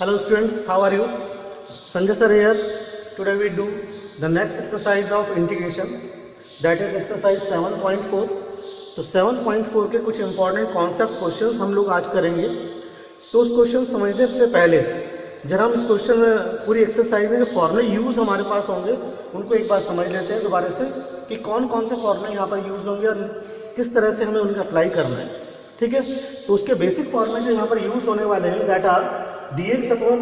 Hello students, how are you? Sanjay sir here. Today we do the next exercise of integration, that is exercise 7.4. तो 7.4 के कुछ important concept questions हम लोग आज करेंगे। तो उस क्वेश्चन समझने से पहले जरा हम इस क्वेश्चन में पूरी एक्सरसाइज में जो फॉर्मूले यूज़ हमारे पास होंगे उनको एक बार समझ लेते हैं दोबारा से कि कौन कौन से फॉर्मूले यहाँ पर यूज़ होंगे और किस तरह से हमें उनका अप्लाई करना है। ठीक है, तो उसके बेसिक फॉर्मूले जो यहाँ पर यूज़ होने वाले हैं that are dx upon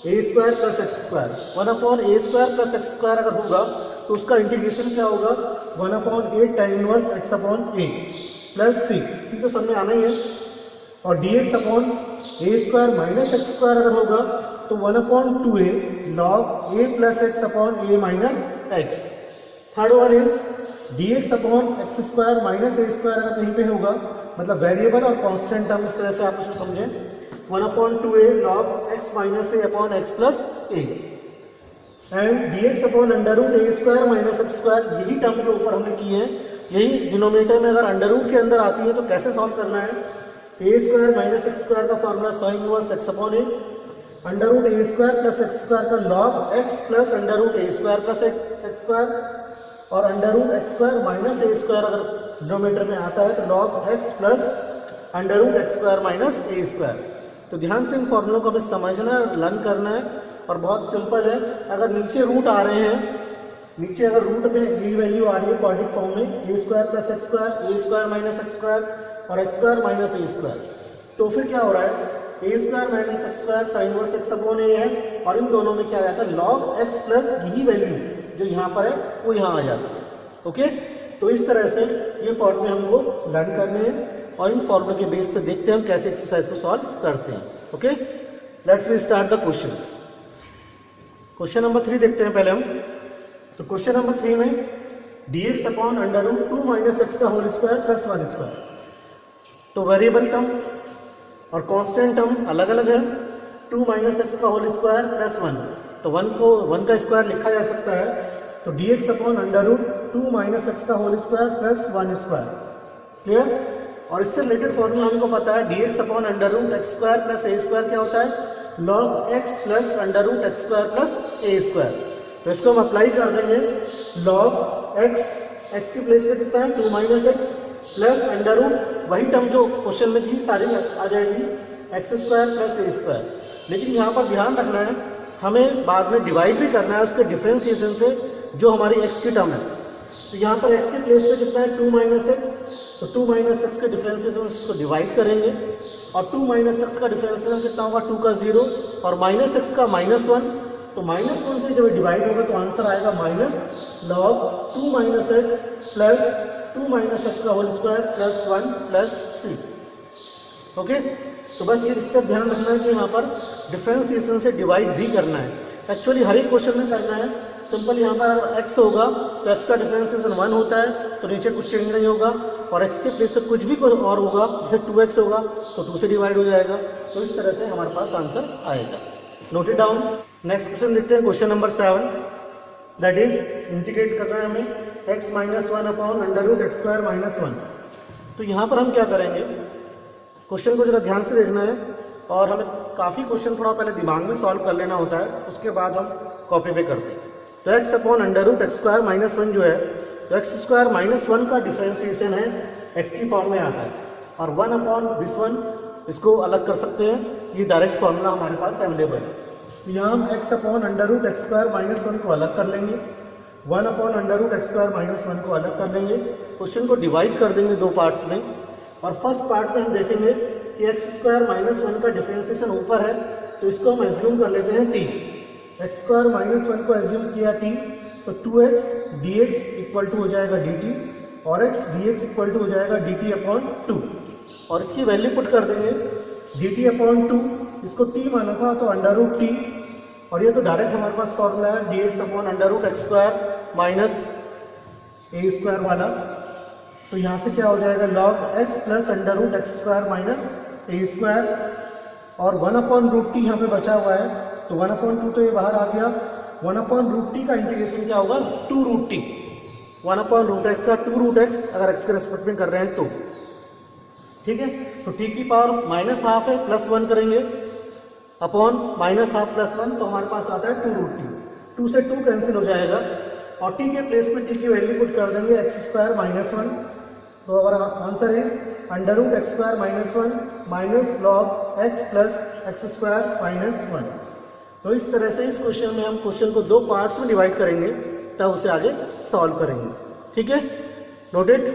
a square plus x square. 1 upon a square plus x square अगर होगा तो उसका इंटीग्रेशन क्या होगा 1 upon a time inverse x upon a plus c तो सब में आना ही है। और dx upon a square minus x square अगर होगा तो 1 upon 2a log a plus x upon a minus x. Third one is dx upon x square minus a square अगर कहीं पे होगा मतलब वेरिएबल और कांस्टेंट टर्म, इस तरह से आप उसको समझें 1 upon 2a log x minus a upon x plus a and dx upon under root a square minus x square. यही टर्म के ऊपर हमने किए हैं, यही डिनोमिनेटर में अगर अंडर रूट के अंदर आती है तो कैसे सॉल्व करना है। A square minus x square का formula sine inverse x upon a, under root a square plus x square का log x plus under root a square plus x square, और under root x square minus a square अगर denominator में आता है तो log x plus under root x square minus a square. तो ध्यान से इन फॉर्मूलों को हमें समझना है, लर्न करना है और बहुत सिंपल है। अगर नीचे रूट आ रहे हैं, नीचे अगर रूट में ये वैल्यू आ रही है क्वाड्रिक फॉर्म में a square plus x square, a square minus x square और x square minus a square, तो फिर क्या हो रहा है a square minus x square sine inverse x upon a है और इन दोनों में क्या आ जाता है लॉग एक्स प्लस यही वैल्यू जो यहाँ पर है वो यहाँ आ जाती है। ओके, तो इस तरह से ये फॉर्मूले हमको लर्न करने हैं और इन फॉर्मूले के बेस पे देखते हैं हम कैसे एक्सरसाइज को सॉल्व करते हैं। Okay, let's we start the questions. Question number 3 देखते हैं पहले हम। तो क्वेश्चन नंबर 3 में dx upon under root 2 minus x का होल स्क्वायर प्लस 1 स्क्वायर। तो वेरिएबल टर्म और कांस्टेंट टर्म अलग अलग है। 2 माइनस एक्स का होल स्क्वायर प्लस 1, तो 1 का स्क्वायर लिखा जा सकता है। तो dx upon under root 2 minus x का whole square plus 1 square. Clear? और इससे रिलेटेड फॉर्मूला हमको पता है dx upon under root x square plus a square क्या होता है log x plus under root x square plus a square. तो इसको हम अप्लाई कर देंगे लॉग एक्स की प्लेस पे कितना है 2 minus x plus under root वही टर्म जो क्वेश्चन में थी सारी आ जाएगी x square plus a square. लेकिन यहाँ पर ध्यान रखना है हमें बाद में डिवाइड भी करना है उसके डिफ्रेंसिएशन से जो हमारी एक्स की टर्म है। तो यहाँ पर एक्स के प्लेस पे कितना है 2 माइनस एक्स, तो 2 माइनस एक्स के डिफरेंशिएशन इसको डिवाइड करेंगे और 2 माइनस एक्स का डिफरेंशिएशन कितना होगा 2 का 0 और माइनस एक्स का -1, तो -1 से जब डिवाइड होगा तो आंसर आएगा minus log 2 minus x plus 2 minus x का होल स्क्वायर प्लस 1 प्लस सी। ओके, तो बस ये इसका ध्यान रखना है कि यहाँ पर डिफरेंशिएशन से डिवाइड भी करना है। एक्चुअली हर एक क्वेश्चन में करना है। सिंपल यहाँ पर अगर x होगा तो x का डिफरेंशिएशन 1 होता है तो नीचे कुछ चेंज नहीं होगा, और x के प्लेस पे कुछ भी और होगा जैसे 2x होगा तो 2 से डिवाइड हो जाएगा। तो इस तरह से हमारे पास आंसर आएगा। Note it down. Next question देखते हैं, question number 7, that is integrate करना है हमें x minus 1 upon under root x square minus 1। तो यहाँ पर हम क्या करेंगे, क्वेश्चन को जरा ध्यान से देखना है और हमें काफ़ी क्वेश्चन थोड़ा पहले दिमाग में सॉल्व कर लेना होता है, उसके बाद हम कॉपी पे करते हैं। तो x upon under root x square minus 1 जो है तो एक्स स्क्वायर माइनस 1 का डिफरेंशिएशन है x की फॉर्म में आता है और 1 अपॉन दिस 1 इसको अलग कर सकते हैं, ये डायरेक्ट फॉर्मूला हमारे पास अवेलेबल है। तो यहाँ हम x upon under root x square minus 1 को अलग कर लेंगे, 1 upon under root x square minus 1 को अलग कर लेंगे। क्वेश्चन को डिवाइड कर देंगे 2 पार्ट्स में और फर्स्ट पार्ट में हम देखेंगे कि एक्स स्क्वायर माइनस 1 का डिफरेंशिएशन ऊपर है तो इसको हम एज्यूम कर लेते हैं t। एक्स स्क्वायर माइनस 1 को एज्यूम किया t तो 2x dx इक्वल टू हो जाएगा dt और x dx इक्वल टू हो जाएगा dt अपॉन 2 और इसकी वैल्यू पुट कर देंगे dt अपॉन 2, इसको t माना था तो अंडर रूट t और ये तो डायरेक्ट हमारे पास फॉर्मूला है dx upon under root x square minus a square वाला। तो यहाँ से क्या हो जाएगा लॉग x plus under root x square minus a square और 1 अपॉन रूट टी यहाँ पे बचा हुआ है तो 1 अपॉन 2 तो ये बाहर आ गया। 1 अपॉन रूट टी का इंटीग्रेशन क्या होगा 2 root t, 1 upon root x का 2 रूट एक्स अगर x के रेस्पेक्ट में कर रहे हैं तो ठीक है। तो t की पावर -½ है प्लस 1 करेंगे अपॉन माइनस हाफ प्लस 1, तो हमारे पास आता है 2√t। 2 से 2 कैंसिल हो जाएगा और t के प्लेस में t की वैल्यू पुट कर देंगे x² माइनस 1। तो our answer is √x² minus 1 minus log x plus x² minus 1। तो इस तरह से इस क्वेश्चन में हम क्वेश्चन को 2 पार्ट्स में डिवाइड करेंगे, तब उसे आगे सॉल्व करेंगे। ठीक है, noted.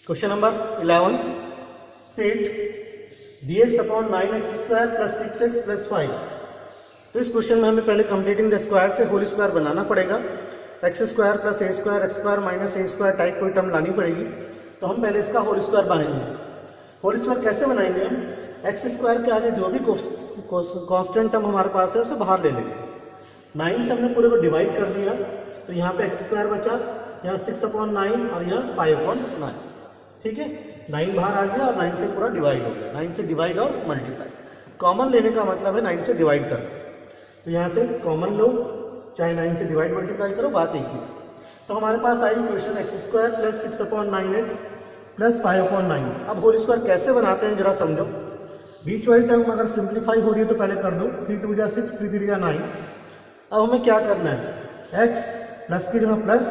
Question number 11, set dx upon 9x² plus 6x plus 5। तो इस क्वेश्चन में हमें पहले कंप्लीटिंग द स्क्वायर से होल स्क्वायर बनाना पड़ेगा। x² plus a² x² minus a² type कोई टर्म लानी पड़ेगी। तो हम पहले इसका होल स्क्वायर बनाएंगे। होल स्क्वायर कैसे बनाएंगे हम? x² के आगे जो भी कांस्टेंट टर्म हमारे पास है उसे बाहर ले लेंगे। 9 से हमने पूरे को डिवाइड कर दिया, तो यहाँ पे x² बचा, यहाँ 6/9 और यहाँ 5/9। ठीक है, 9 बाहर आ गया और 9 से पूरा डिवाइड हो गया। 9 से डिवाइड और मल्टीप्लाई, कॉमन लेने का मतलब है 9 से डिवाइड करना। तो यहाँ से कॉमन लो, चाहे 9 से डिवाइड मल्टीप्लाई करो, बात एक ही। तो हमारे पास आई equation x² plus 6/9x plus 5/9। अब होल स्क्वायर कैसे बनाते हैं जरा समझो। बीच वाली टर्म अगर सिंप्लीफाई हो रही है तो पहले कर दो, 3 2 6 3 3 9। अब हमें क्या करना है, x प्लस की जगह प्लस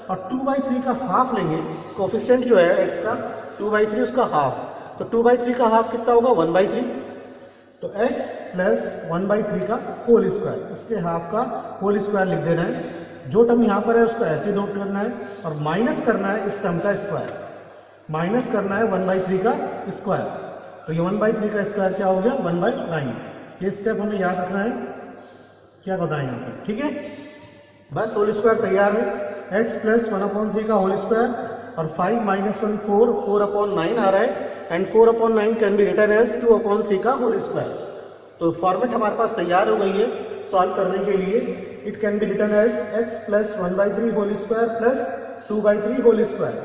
और 2/3 का हाफ लेंगे। कोफिशिएंट जो है x का 2/3 उसका हाफ, तो 2/3 का हाफ कितना होगा 1/3। तो x प्लस 1/3 का होल स्क्वायर, इसके हाफ का होल स्क्वायर लिख देना है। जो टर्म यहाँ पर है उसको ऐसे नोट करना है और माइनस करना है इस टर्म का स्क्वायर, माइनस करना है 1/3 का स्क्वायर। तो ये 1/3 का स्क्वायर क्या हो गया 1/9। ये स्टेप हमें याद रखना है, क्या करना है यहाँ पर। ठीक है, बस होल स्क्वायर तैयार है। x प्लस 1/3 का होल स्क्वायर और 5 माइनस 1 4, 4/9 आ रहा है and 4/9 can be written as 2/3 का होल स्क्वायर। तो फॉर्मेट हमारे पास तैयार हो गई है सॉल्व करने के लिए। It can be written as x plus 1/3 whole square plus 2/3 whole square.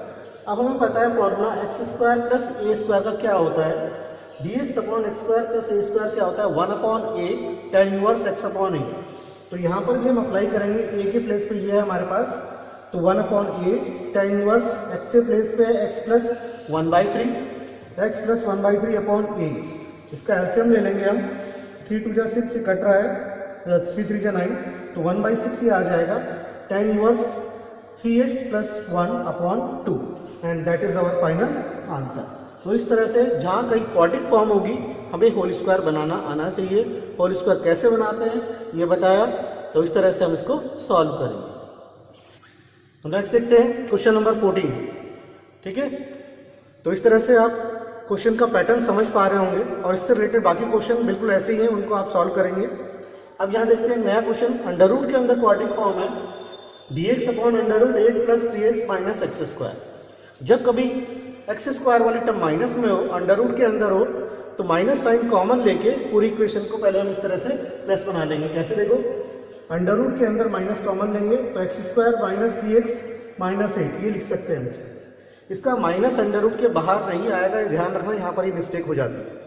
अब हमें पता है फॉर्मूला x² प्लस a² का क्या होता है। dx upon x² plus a² क्या होता है 1/a tan इनवर्स x/a। तो यहाँ पर भी हम अप्लाई करेंगे, a के प्लेस पे ये है हमारे पास, तो 1/a tan इनवर्स x के प्लेस पे x plus 1/3, x plus 1/3 upon a। इसका एलसीएम ले लेंगे हम, 3 2 6 कट रहा है, 3 3 9, तो 1/6 ये आ जाएगा tan inverse 3x plus 1/2 and that is our final answer. तो इस तरह से जहाँ कहीं क्वाड्रिक फॉर्म होगी हमें होल स्क्वायर बनाना आना चाहिए। होल स्क्वायर कैसे बनाते हैं ये बताया, तो इस तरह से हम इसको सॉल्व करेंगे। तो नेक्स्ट देखते हैं क्वेश्चन नंबर 14। ठीक है, तो इस तरह से आप क्वेश्चन का पैटर्न समझ पा रहे होंगे और इससे रिलेटेड बाकी क्वेश्चन बिल्कुल ऐसे ही हैं, उनको आप सॉल्व करेंगे। अब यहाँ देखते हैं नया क्वेश्चन, अंडर रूट के अंदर क्वाड्रिक फॉर्म है dx upon √8 plus 3x minus x²। जब कभी x² वाली टर्म माइनस में हो, अंडर रूट के अंदर हो, तो माइनस साइन कॉमन लेके पूरी इक्वेशन को पहले हम इस तरह से प्लस बना लेंगे। कैसे देखो, अंडर रूट के अंदर माइनस कॉमन लेंगे तो x² माइनस 3x माइनस 8 ये लिख सकते हैं। इसका माइनस अंडर रूट के बाहर नहीं आएगा, ये ध्यान रखना, यहाँ पर ही मिस्टेक हो जाती है।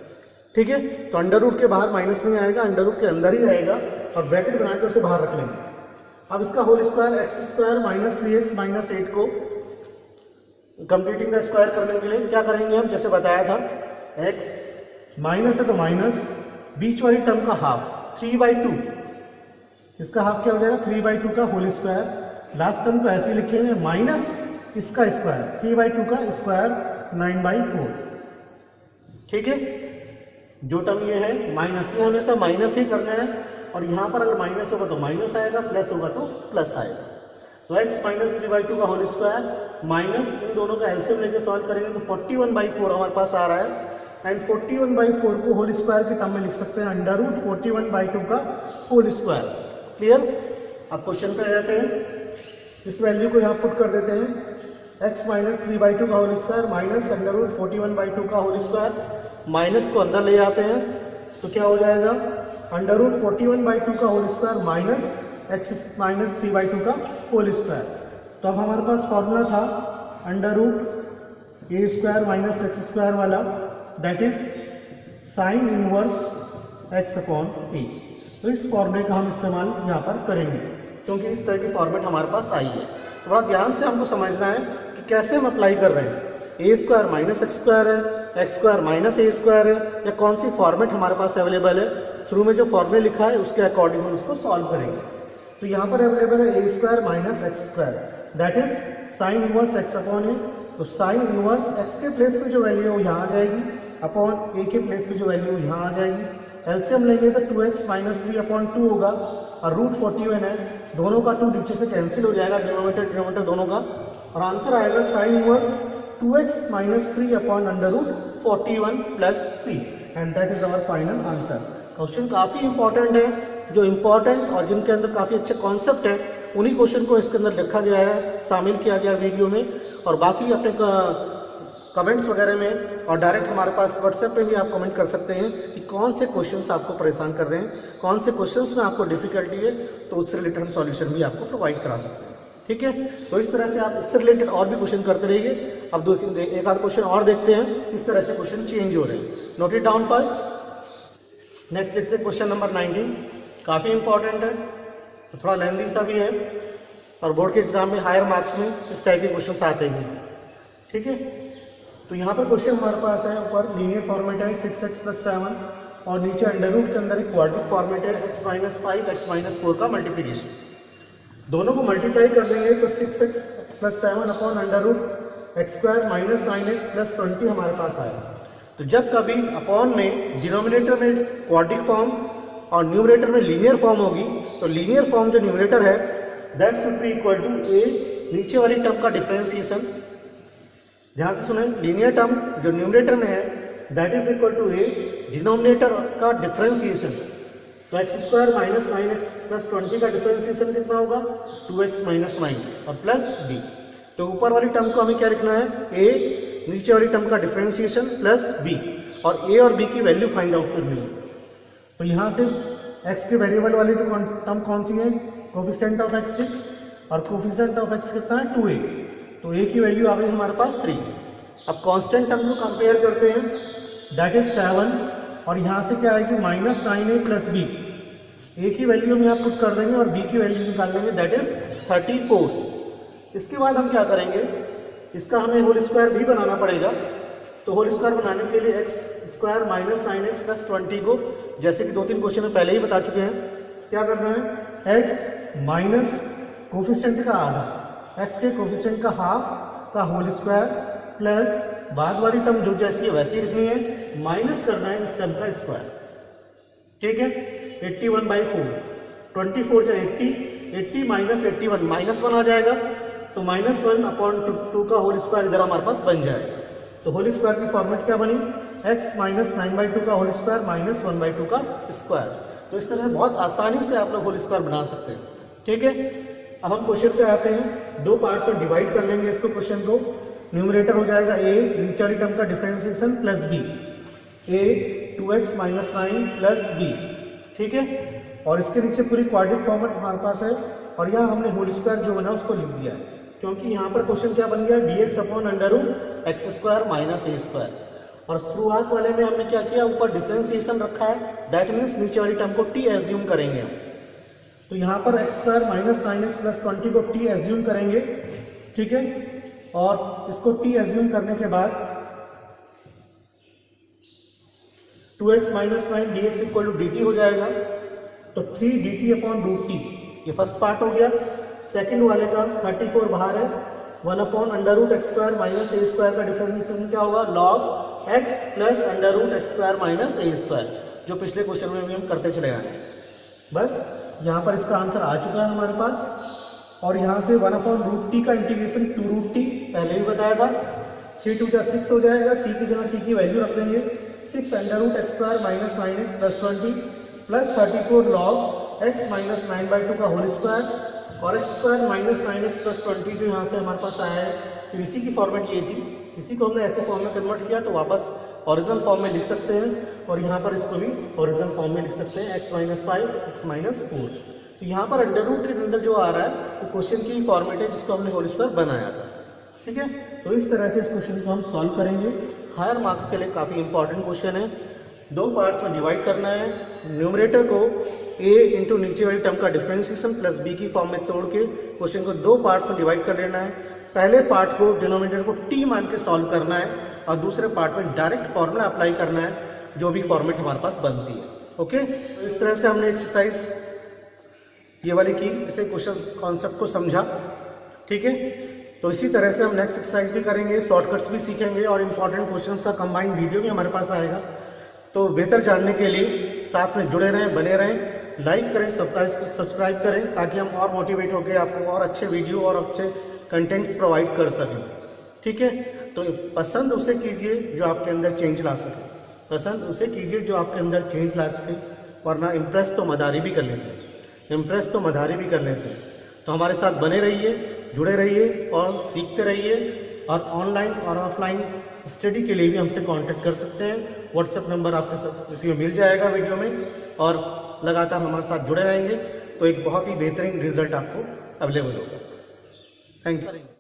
ठीक है, तो अंडर रूट के बाहर माइनस नहीं आएगा, अंडर रूट के अंदर ही आएगा और ब्रैकेट बना के उसे बाहर रख लेंगे। अब इसका whole square x² minus 3x minus 8 को कंप्लीटिंग द स्क्वायर करने के लिए क्या करेंगे हम, जैसे बताया था, x माइनस है तो माइनस, बीच वाली टर्म का हाफ 3/2, इसका हाफ क्या हो जाएगा 3/2 का होल स्क्वायर। लास्ट टर्म को ऐसे लिखेंगे माइनस इसका स्क्वायर, 3/2 का स्क्वायर 9/4। ठीक है, जो टर्म ये है माइनस, ये हमेशा माइनस ही करना है और यहाँ पर अगर माइनस होगा तो माइनस आएगा, प्लस होगा तो प्लस आएगा। तो x माइनस 3/2 का होल स्क्वायर माइनस इन दोनों का एलसीएम लेके सॉल्व करेंगे तो 41/4 हमारे पास आ रहा है एंड 41/4 को होल स्क्वायर के टर्म में लिख सकते हैं अंडर रूट 41/2 का होल स्क्वायर। क्लियर। अब क्वेश्चन पे आ जाते हैं, इस वैल्यू को यहाँ पुट कर देते हैं, x माइनस 3/2 का whole square minus under root 41/2 का होल स्क्वायर, माइनस को अंदर ले आते हैं तो क्या हो जाएगा अंडर रूट 41/2 का whole square minus x minus 3/2 का होल स्क्वायर। तो अब हमारे पास फॉर्मूला था under root a² minus x² वाला, that is sine inverse x/a। तो इस फॉर्मूले का हम इस्तेमाल यहाँ पर करेंगे क्योंकि इस तरह की फॉर्मेट हमारे पास आई है। तो बड़ा ध्यान से हमको समझना है कि कैसे हम अप्लाई कर रहे हैं। ए स्क्वायर माइनस एक्स स्क्वायर है, x square minus a square है, या कौन सी फॉर्मेट हमारे पास अवेलेबल है। शुरू में जो फॉर्मूले लिखा है उसके अकॉर्डिंग हम उसको सॉल्व करेंगे। तो यहाँ पर अवेलेबल है a square minus x square, that is sine inverse x upon a. तो साइन इनवर्स एक्स के प्लेस पे जो वैल्यू है वो यहाँ आ जाएगी, अपॉन ए के प्लेस पे जो वैल्यू है यहाँ आ जाएगी। एलसीएम लेंगे तो 2x माइनस 3 अपॉन 2 होगा, और रूट 41 है, दोनों का 2 नीचे से कैंसिल हो जाएगा, डिनोमिनेटर दोनों का, और आंसर आएगा sine inverse 2x minus 3 upon under root 41 plus 3, and that is our final answer. Question काफ़ी इंपॉर्टेंट है, जो इंपॉर्टेंट और जिनके अंदर काफ़ी अच्छे कॉन्सेप्ट है उन्हीं क्वेश्चन को इसके अंदर लिखा गया है, शामिल किया गया वीडियो में, और बाकी अपने कमेंट्स वगैरह में और डायरेक्ट हमारे पास व्हाट्सएप पे भी आप कमेंट कर सकते हैं कि कौन से क्वेश्चंस आपको परेशान कर रहे हैं, कौन से क्वेश्चंस में आपको डिफिकल्टी है, तो उससे रिलेटेड हम सॉल्यूशन भी आपको प्रोवाइड करा सकते हैं। ठीक है, तो इस तरह से आप इससे रिलेटेड और भी क्वेश्चन करते रहिए। अब एक आध क्वेश्चन और देखते हैं किस तरह से क्वेश्चन चेंज हो रहे हैं। Note it down first. Next देखते हैं क्वेश्चन नंबर 19, काफ़ी इंपॉर्टेंट है, तो थोड़ा लेंथी सा भी है, और बोर्ड के एग्जाम में हायर मार्क्स में इस टाइप के क्वेश्चन आते हैं। ठीक है, तो यहाँ पर क्वेश्चन हमारे पास है, ऊपर लीनियर फॉर्मेट है 6x + 7, और नीचे अंडर रूट के अंदर एक क्वाड्रेटिक फॉर्मेट है x - 5 x - 4 का मल्टीप्लिकेशन। दोनों को मल्टीप्लाई कर देंगे तो 6x + 7 upon under root x square minus 9x + 20 हमारे पास आएगा। तो जब कभी अपॉन में डिनोमिनेटर में क्वाड्रेटिक फॉर्म और न्यूमरेटर में लीनियर फॉर्म होगी, तो लीनियर फॉर्म जो न्यूमरेटर है that should be equal to a, नीचे वाली टर्म का डिफरेंशिएशन, ध्यान से सुने, लीनियर टर्म जो न्यूमरेटर में है that is equal to a, denominator का डिफरेंशिएशन। तो x स्क्वायर माइनस 9x + 20 का डिफरेंशिएशन कितना होगा 2x - 9 और प्लस b। तो ऊपर वाली टर्म को हमें क्या लिखना है a, नीचे वाली टर्म का डिफरेंशिएशन प्लस b, और a और b की वैल्यू फाइंड आउट करनी है। तो यहाँ से x के वेरिएबल वाली जो टर्म कौन सी है, कोफिशिएंट ऑफ x 6 और कोफिशिएंट ऑफ x कितना है 2a, तो a की वैल्यू आ गई हमारे पास 3। अब कांस्टेंट टर्म को कंपेयर करते हैं, दैट इज 7, और यहाँ से क्या आएगी -9a + b, a की वैल्यू हम यहाँ पुट कर देंगे और b की वैल्यू निकाल लेंगे, दैट इज 34। इसके बाद हम क्या करेंगे, इसका हमें होल स्क्वायर भी बनाना पड़ेगा। तो होल स्क्वायर बनाने के लिए x स्क्वायर माइनस 9x + 20 को, जैसे कि 2-3 क्वेश्चन में पहले ही बता चुके हैं, क्या करना है, x माइनस कोफिशिएंट का आधा, x के कोफिशिएंट का हाफ का होल स्क्वायर प्लस बाद वाली टर्म जो जैसी है वैसी लिखनी है, माइनस करना है इस टर्म का स्क्वायर। ठीक है, 81/4, 24 जा 80, 80 - 81 -1 आ जाएगा, तो -1 अपॉन 2 का होल स्क्वायर इधर हमारे पास बन जाएगा। तो होल स्क्वायर की फॉर्मेट क्या बनी, x - 9/2 का होल स्क्वायर माइनस 1/2 का स्क्वायर। तो इस तरह से बहुत आसानी से आप लोग होल स्क्वायर बना सकते हैं। ठीक है, अब हम क्वेश्चन पे आते हैं, दो पार्ट्स में डिवाइड कर लेंगे इसको, क्वेश्चन को। न्यूमरेटर हो जाएगा a, नीचे वाली टर्म का differentiation plus b, a 2x - 9 plus b। ठीक है, और इसके नीचे पूरी क्वाड्रेटिक फॉर्मेट हमारे पास है, और यहाँ हमने होल स्क्वायर जो बना उसको लिख दिया है, क्योंकि यहाँ पर क्वेश्चन क्या बन गया, dx upon under root x square minus a square. और शुरुआत वाले में हमने क्या किया, ऊपर डिफरेंशिएशन रखा है, दैट मीन्स नीचे वाली टर्म को t एज्यूम करेंगे हम। तो यहाँ पर x स्क्वायर माइनस 9x + 20 को t एज्यूम करेंगे। ठीक है, और इसको t एज्यूम करने के बाद 2x - 9 dx = dt हो जाएगा, तो 3 dt अपॉन √t, ये फर्स्ट पार्ट हो गया। सेकंड वाले का 34 बाहर है, 1 upon under root x square minus a square का डिफरेंशिएशन क्या होगा, log x plus under root x square minus a square, जो पिछले क्वेश्चन में भी हम करते चले आए। बस यहाँ पर इसका आंसर आ चुका है हमारे पास। और यहाँ से 1 अपॉन √t का इंटीग्रेशन 2√t पहले भी बताया था, 3 × 2 = 6 हो जाएगा, t की जगह t की वैल्यू रख देंगे, 6 under root x square minus 9x + 20 plus 34 log x minus 9/2 का होल स्क्वायर, और x स्क्वायर माइनस 9x + 20 जो यहाँ से हमारे पास आया है, तो इसी की फॉर्मेट ये थी, इसी को हमने ऐसे फॉर्म में कन्वर्ट किया, तो वापस ओरिजिनल फॉर्म में लिख सकते हैं, और यहाँ पर इसको भी ओरिजिनल फॉर्म में लिख सकते हैं, x - 5 x - 4। तो यहाँ पर अंडर रूट के अंदर जो आ रहा है वो क्वेश्चन की फॉर्मेट है जिसको हमने होल स्क्वायर बनाया था। ठीक है, तो इस तरह से इस क्वेश्चन को हम सॉल्व करेंगे। हायर मार्क्स के लिए काफ़ी इंपॉर्टेंट क्वेश्चन है, दो पार्ट्स में डिवाइड करना है। न्यूमरेटर को a इंटू नीचे वाली टर्म का डिफरेंशिएशन प्लस b की फॉर्म में तोड़ के क्वेश्चन को दो पार्ट्स में डिवाइड कर लेना है। पहले पार्ट को डिनोमिनेटर को टी मान के सॉल्व करना है और दूसरे पार्ट में डायरेक्ट फॉर्मूला अप्लाई करना है जो भी फॉर्मेट हमारे पास बनती है। ओके, तो इस तरह से हमने एक्सरसाइज ये वाली की, इसे क्वेश्चन कॉन्सेप्ट को समझा। ठीक है, तो इसी तरह से हम नेक्स्ट एक्सरसाइज भी करेंगे, शॉर्टकट्स भी सीखेंगे और इंपॉर्टेंट क्वेश्चंस का कंबाइंड वीडियो भी हमारे पास आएगा। तो बेहतर जानने के लिए साथ में जुड़े रहें, बने रहें, लाइक करें, सब्सक्राइब करें ताकि हम और मोटिवेट होकर आपको और अच्छे वीडियो और अच्छे कंटेंट्स प्रोवाइड कर सकें। ठीक है, तो पसंद उसे कीजिए जो आपके अंदर चेंज ला सके, पसंद उसे कीजिए जो आपके अंदर चेंज ला सके, वरना इम्प्रेस तो मदारी भी कर लेते हैं, इम्प्रेस तो मदारी भी कर लेते हैं। तो हमारे साथ बने रहिए, जुड़े रहिए और सीखते रहिए। और ऑनलाइन और ऑफलाइन स्टडी के लिए भी हमसे कांटेक्ट कर सकते हैं। व्हाट्सएप नंबर आपके सब इसी में मिल जाएगा वीडियो में, और लगातार हमारे साथ जुड़े रहेंगे तो एक बहुत ही बेहतरीन रिजल्ट आपको अवेलेबल होगा। Thank you.